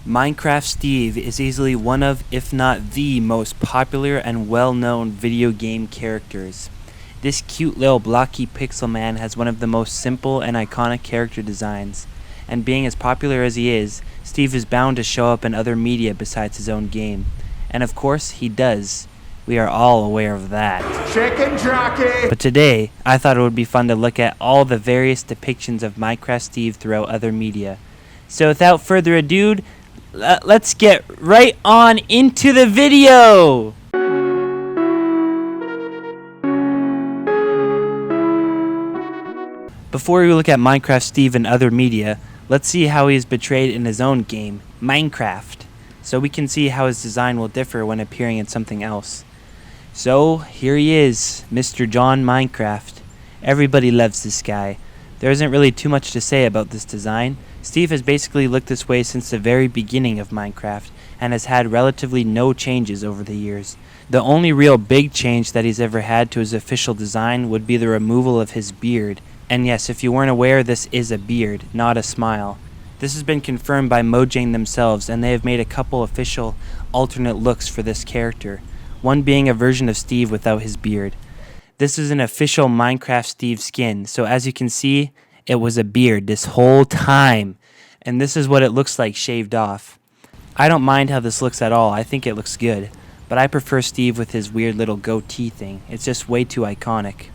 Minecraft Steve is easily one of, if not the most popular and well-known video game characters. This cute little blocky pixel man has one of the most simple and iconic character designs, and being as popular as he is, Steve is bound to show up in other media besides his own game. And of course, he does. We are all aware of that. Chicken jockey! But today, I thought it would be fun to look at all the various depictions of Minecraft Steve throughout other media. So without further ado, let's get right on into the video! Before we look at Minecraft Steve in other media, let's see how he is portrayed in his own game, Minecraft, so we can see how his design will differ when appearing in something else. So, here he is, Mr. John Minecraft. Everybody loves this guy. There isn't really too much to say about this design. Steve has basically looked this way since the very beginning of Minecraft, and has had relatively no changes over the years. The only real big change that he's ever had to his official design would be the removal of his beard. And yes, if you weren't aware, this is a beard, not a smile. This has been confirmed by Mojang themselves, and they have made a couple official alternate looks for this character. One being a version of Steve without his beard. This is an official Minecraft Steve skin, so as you can see, it was a beard this whole time. And this is what it looks like shaved off. I don't mind how this looks at all, I think it looks good. But I prefer Steve with his weird little goatee thing, it's just way too iconic.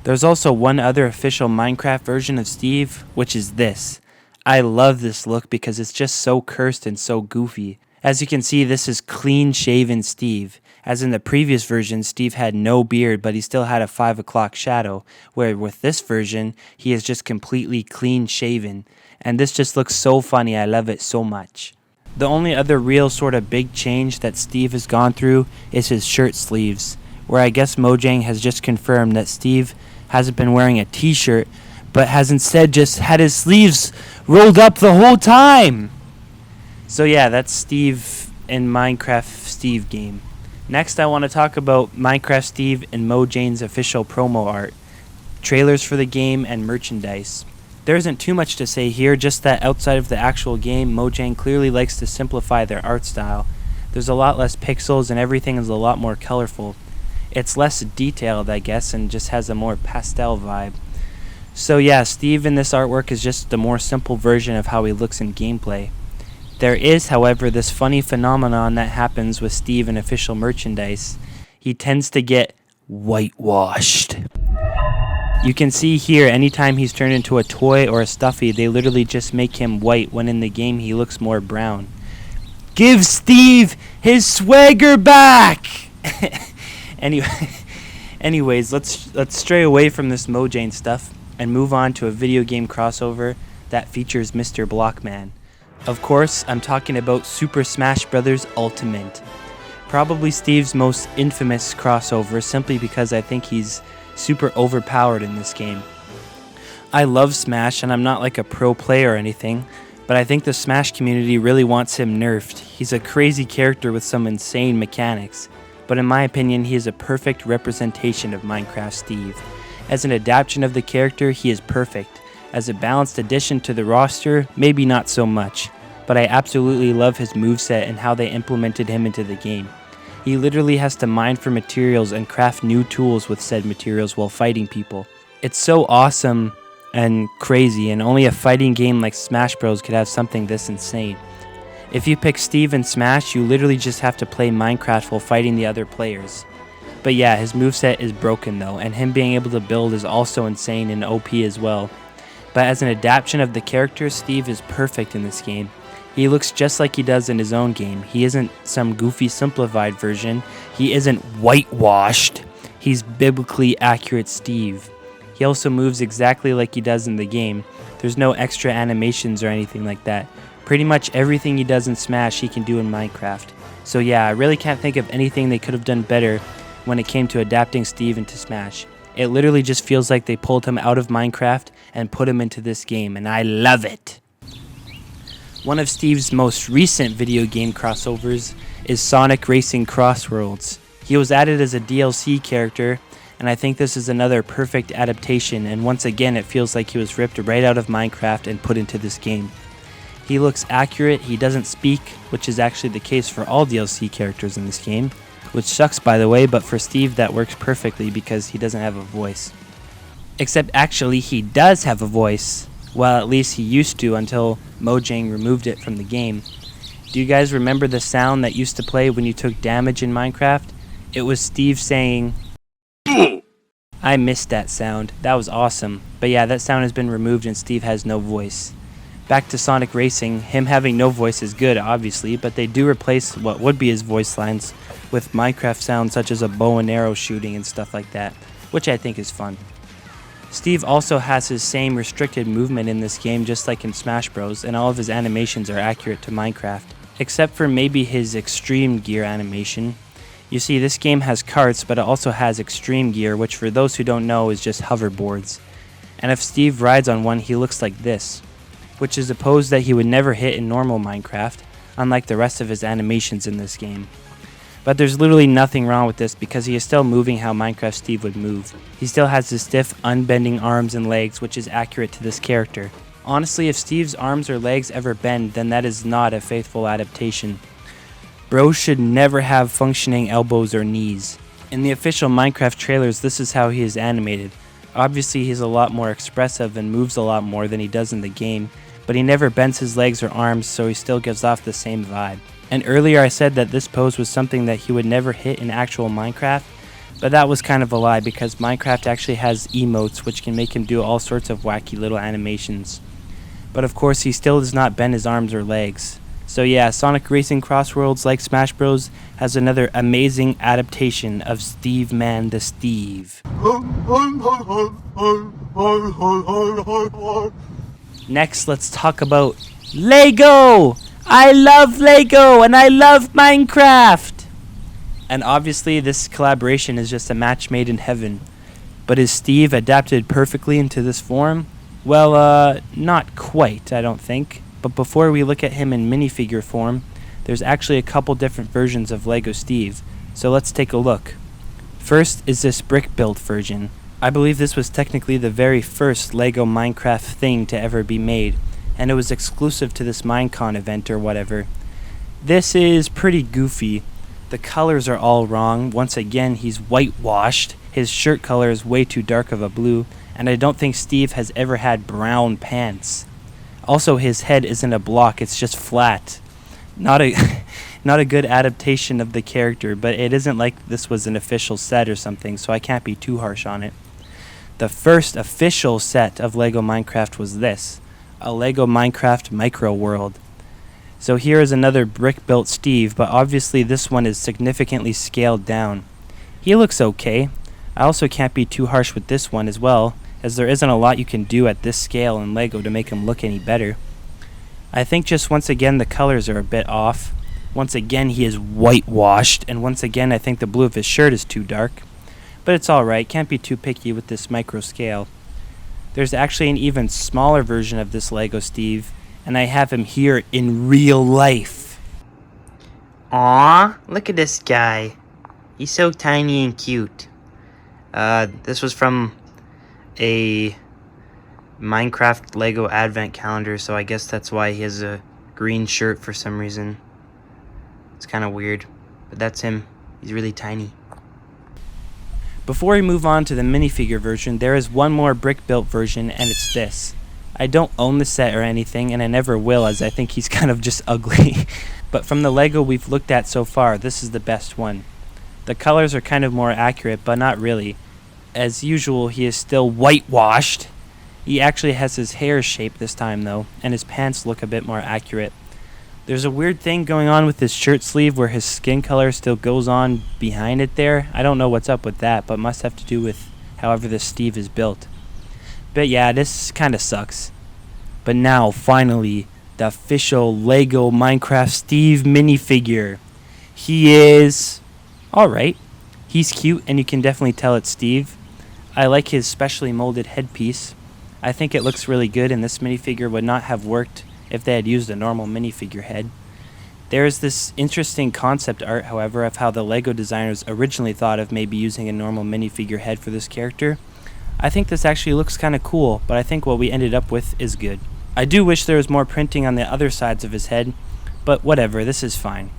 There's also one other official Minecraft version of Steve, which is this. I love this look because it's just so cursed and so goofy. As you can see, this is clean shaven Steve. As in the previous version, Steve had no beard, but he still had a 5 o'clock shadow, where with this version, he is just completely clean shaven. And this just looks so funny, I love it so much. The only other real sort of big change that Steve has gone through is his shirt sleeves, where I guess Mojang has just confirmed that Steve hasn't been wearing a t-shirt, but has instead just had his sleeves rolled up the whole time. So yeah, that's Steve in Minecraft Steve game. Next, I want to talk about Minecraft Steve and Mojang's official promo art, trailers for the game, and merchandise. There isn't too much to say here, just that outside of the actual game, Mojang clearly likes to simplify their art style. There's a lot less pixels and everything is a lot more colorful. It's less detailed, I guess, and just has a more pastel vibe. So yeah, Steve in this artwork is just the more simple version of how he looks in gameplay. There is, however, this funny phenomenon that happens with Steve in official merchandise. He tends to get whitewashed. You can see here, anytime he's turned into a toy or a stuffy, they literally just make him white, when in the game he looks more brown. Give Steve his swagger back! Anyways, let's stray away from this Mojang stuff and move on to a video game crossover that features Mr. Blockman. Of course, I'm talking about Super Smash Bros. Ultimate. Probably Steve's most infamous crossover, simply because I think he's super overpowered in this game. I love Smash, and I'm not like a pro player or anything, but I think the Smash community really wants him nerfed. He's a crazy character with some insane mechanics, but in my opinion, he is a perfect representation of Minecraft Steve. As an adaptation of the character, he is perfect. As a balanced addition to the roster, maybe not so much, but I absolutely love his moveset and how they implemented him into the game. He literally has to mine for materials and craft new tools with said materials while fighting people. It's so awesome and crazy, and only a fighting game like Smash Bros. Could have something this insane. If you pick Steve in Smash, you literally just have to play Minecraft while fighting the other players. But yeah, his moveset is broken though, and him being able to build is also insane and OP as well. But as an adaptation of the character, Steve is perfect in this game. He looks just like he does in his own game. He isn't some goofy simplified version. He isn't whitewashed. He's biblically accurate Steve. He also moves exactly like he does in the game. There's no extra animations or anything like that. Pretty much everything he does in Smash he can do in Minecraft. So yeah, I really can't think of anything they could have done better when it came to adapting Steve into Smash. It literally just feels like they pulled him out of Minecraft and put him into this game, and I love it. One of Steve's most recent video game crossovers is Sonic Racing Crossworlds. He was added as a DLC character, and I think this is another perfect adaptation, and once again it feels like he was ripped right out of Minecraft and put into this game. He looks accurate, he doesn't speak, which is actually the case for all DLC characters in this game, which sucks by the way, but for Steve that works perfectly because he doesn't have a voice. Except actually he does have a voice. Well, at least he used to until Mojang removed it from the game. Do you guys remember the sound that used to play when you took damage in Minecraft? It was Steve saying, I missed that sound. That was awesome. But yeah, that sound has been removed and Steve has no voice. Back to Sonic Racing, him having no voice is good, obviously, but they do replace what would be his voice lines with Minecraft sounds such as a bow and arrow shooting and stuff like that, which I think is fun. Steve also has his same restricted movement in this game just like in Smash Bros, and all of his animations are accurate to Minecraft, except for maybe his extreme gear animation. You see, this game has carts, but it also has extreme gear, which for those who don't know is just hoverboards. And if Steve rides on one, he looks like this, which is a pose that he would never hit in normal Minecraft, unlike the rest of his animations in this game. But there's literally nothing wrong with this because he is still moving how Minecraft Steve would move. He still has his stiff, unbending arms and legs, which is accurate to this character. Honestly, if Steve's arms or legs ever bend, then that is not a faithful adaptation. Bro should never have functioning elbows or knees. In the official Minecraft trailers, this is how he is animated. Obviously, he's a lot more expressive and moves a lot more than he does in the game, but he never bends his legs or arms, so he still gives off the same vibe. And earlier I said that this pose was something that he would never hit in actual Minecraft, but that was kind of a lie because Minecraft actually has emotes which can make him do all sorts of wacky little animations. But of course he still does not bend his arms or legs. So yeah, Sonic Racing Crossworlds, like Smash Bros, has another amazing adaptation of Steve Man the Steve. Next, let's talk about LEGO! I love LEGO and I love Minecraft! And obviously this collaboration is just a match made in heaven. But is Steve adapted perfectly into this form? Well, not quite, I don't think. But before we look at him in minifigure form, there's actually a couple different versions of LEGO Steve. So let's take a look. First is this brick-built version. I believe this was technically the very first LEGO Minecraft thing to ever be made, and it was exclusive to this Minecon event or whatever. This is pretty goofy. The colors are all wrong. Once again, he's whitewashed. His shirt color is way too dark of a blue, and I don't think Steve has ever had brown pants. Also, his head isn't a block, it's just flat. Not a good adaptation of the character, but it isn't like this was an official set or something, so I can't be too harsh on it. The first official set of LEGO Minecraft was this, a LEGO Minecraft Micro World. So here is another brick-built Steve, but obviously this one is significantly scaled down. He looks okay. I also can't be too harsh with this one as well, as there isn't a lot you can do at this scale in LEGO to make him look any better. I think just once again the colors are a bit off. Once again he is whitewashed, and once again I think the blue of his shirt is too dark. But it's alright, can't be too picky with this micro scale. There's actually an even smaller version of this LEGO Steve, and I have him here in real life. Aww, look at this guy. He's so tiny and cute. This was from a Minecraft LEGO advent calendar, so I guess that's why he has a green shirt for some reason. It's kind of weird, but that's him. He's really tiny. Before we move on to the minifigure version, there is one more brick-built version, and it's this. I don't own the set or anything, and I never will, as I think he's kind of just ugly. But from the LEGO we've looked at so far, this is the best one. The colors are kind of more accurate, but not really. As usual, he is still whitewashed. He actually has his hair shaped this time, though, and his pants look a bit more accurate. There's a weird thing going on with his shirt sleeve where his skin color still goes on behind it there. I don't know what's up with that, but must have to do with however this Steve is built. But yeah, this kind of sucks. But now, finally, the official LEGO Minecraft Steve minifigure. He is alright. He's cute, and you can definitely tell it's Steve. I like his specially molded headpiece. I think it looks really good, and this minifigure would not have worked if they had used a normal minifigure head. There is this interesting concept art, however, of how the LEGO designers originally thought of maybe using a normal minifigure head for this character. I think this actually looks kind of cool, but I think what we ended up with is good. I do wish there was more printing on the other sides of his head, but whatever, this is fine.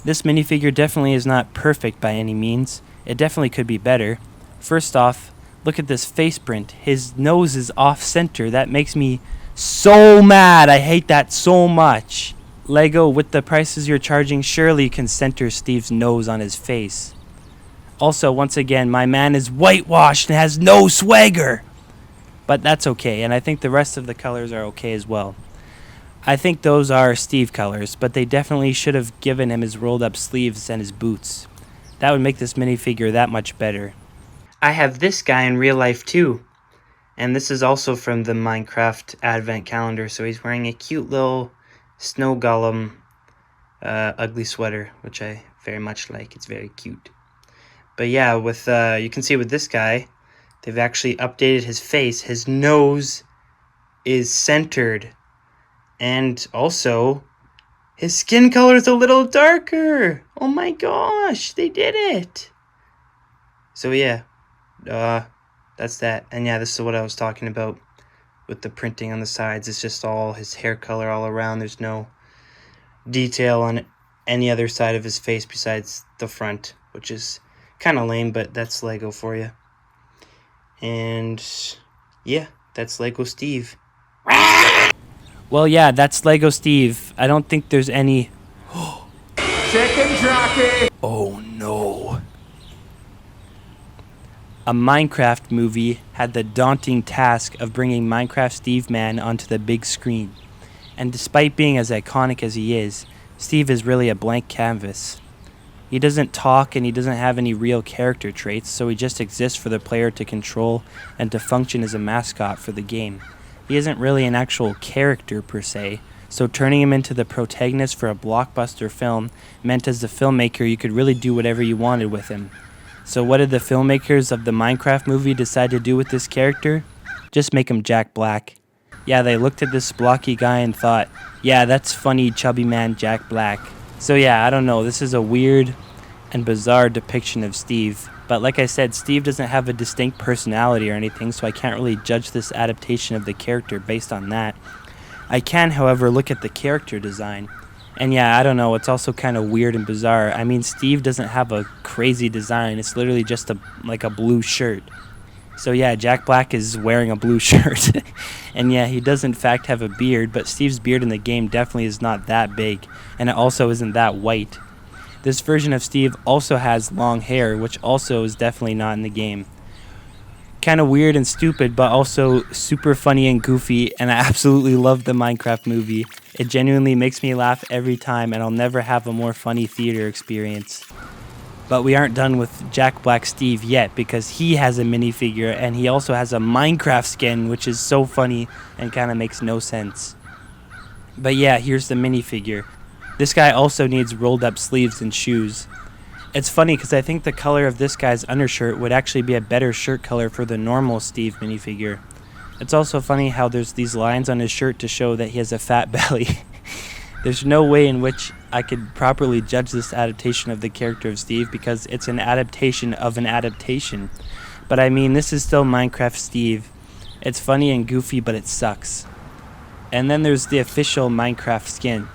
This minifigure definitely is not perfect by any means. It definitely could be better. First off, look at this face print. His nose is off center. That makes me so mad. I hate that so much. Lego, with the prices you're charging, surely you can center Steve's nose on his face. Also, once again, my man is whitewashed and has no swagger. But that's okay, and I think the rest of the colors are okay as well. I think those are Steve colors, but they definitely should have given him his rolled up sleeves and his boots. That would make this minifigure that much better. I have this guy in real life too. And this is also from the Minecraft Advent Calendar, so he's wearing a cute little snow golem ugly sweater, which I very much like. It's very cute. But yeah, with you can see with this guy, they've actually updated his face. His nose is centered. And also, his skin color is a little darker. Oh my gosh, they did it. So yeah, that's that. And yeah, this is what I was talking about with the printing on the sides. It's just all his hair color all around. There's no detail on any other side of his face besides the front, which is kind of lame, but that's Lego for you. And yeah, that's Lego Steve. Well, yeah, that's Lego Steve. I don't think there's any... Chicken jockey! Oh no. A Minecraft movie had the daunting task of bringing Minecraft Steve Man onto the big screen. And despite being as iconic as he is, Steve is really a blank canvas. He doesn't talk and he doesn't have any real character traits, so he just exists for the player to control and to function as a mascot for the game. He isn't really an actual character per se, so turning him into the protagonist for a blockbuster film meant as the filmmaker you could really do whatever you wanted with him. So what did the filmmakers of the Minecraft movie decide to do with this character? Just make him Jack Black. Yeah, they looked at this blocky guy and thought, yeah, that's funny chubby man Jack Black. So yeah, I don't know, this is a weird and bizarre depiction of Steve. But like I said, Steve doesn't have a distinct personality or anything, so I can't really judge this adaptation of the character based on that. I can, however, look at the character design. And yeah, I don't know, it's also kind of weird and bizarre. I mean, Steve doesn't have a crazy design. It's literally just like a blue shirt. So yeah, Jack Black is wearing a blue shirt. And yeah, he does in fact have a beard, but Steve's beard in the game definitely is not that big. And it also isn't that white. This version of Steve also has long hair, which also is definitely not in the game. Kind of weird and stupid, but also super funny and goofy, and I absolutely love the Minecraft movie. It genuinely makes me laugh every time, and I'll never have a more funny theater experience. But we aren't done with Jack Black Steve yet, because he has a minifigure, and he also has a Minecraft skin, which is so funny and kind of makes no sense. But yeah, here's the minifigure. This guy also needs rolled up sleeves and shoes. It's funny because I think the color of this guy's undershirt would actually be a better shirt color for the normal Steve minifigure. It's also funny how there's these lines on his shirt to show that he has a fat belly. There's no way in which I could properly judge this adaptation of the character of Steve because it's an adaptation of an adaptation. But I mean, this is still Minecraft Steve. It's funny and goofy, but it sucks. And then there's the official Minecraft skin.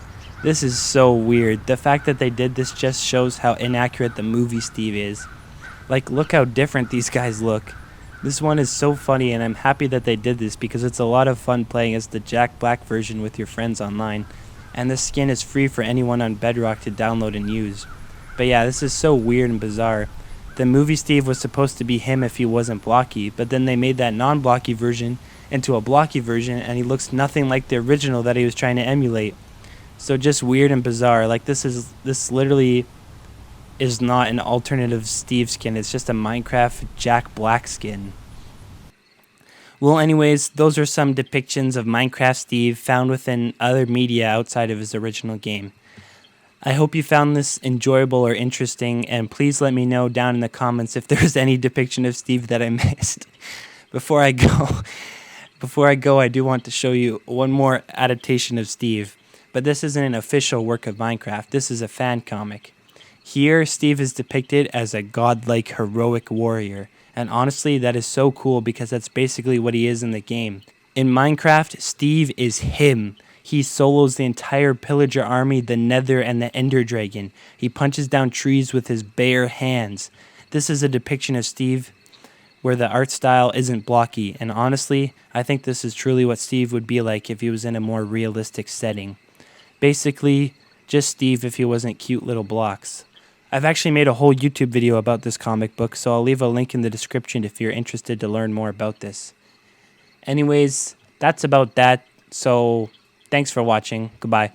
This is so weird. The fact that they did this just shows how inaccurate the movie Steve is. Like, look how different these guys look. This one is so funny, and I'm happy that they did this because it's a lot of fun playing as the Jack Black version with your friends online. And this skin is free for anyone on Bedrock to download and use. But yeah, this is so weird and bizarre. The movie Steve was supposed to be him if he wasn't blocky, but then they made that non-blocky version into a blocky version, and he looks nothing like the original that he was trying to emulate. So just weird and bizarre. Like this literally is not an alternative Steve skin. It's just a Minecraft Jack Black skin. Well, anyways, those are some depictions of Minecraft Steve found within other media outside of his original game. I hope you found this enjoyable or interesting, and please let me know down in the comments if there's any depiction of Steve that I missed. Before I go, I do want to show you one more adaptation of Steve. But this isn't an official work of Minecraft. This is a fan comic. Here, Steve is depicted as a godlike, heroic warrior. And honestly, that is so cool because that's basically what he is in the game. In Minecraft, Steve is him. He solos the entire pillager army, the Nether, and the Ender Dragon. He punches down trees with his bare hands. This is a depiction of Steve where the art style isn't blocky, and honestly, I think this is truly what Steve would be like if he was in a more realistic setting. Basically, just Steve if he wasn't cute little blocks. I've actually made a whole YouTube video about this comic book, so I'll leave a link in the description if you're interested to learn more about this. Anyways, that's about that. So, thanks for watching. Goodbye.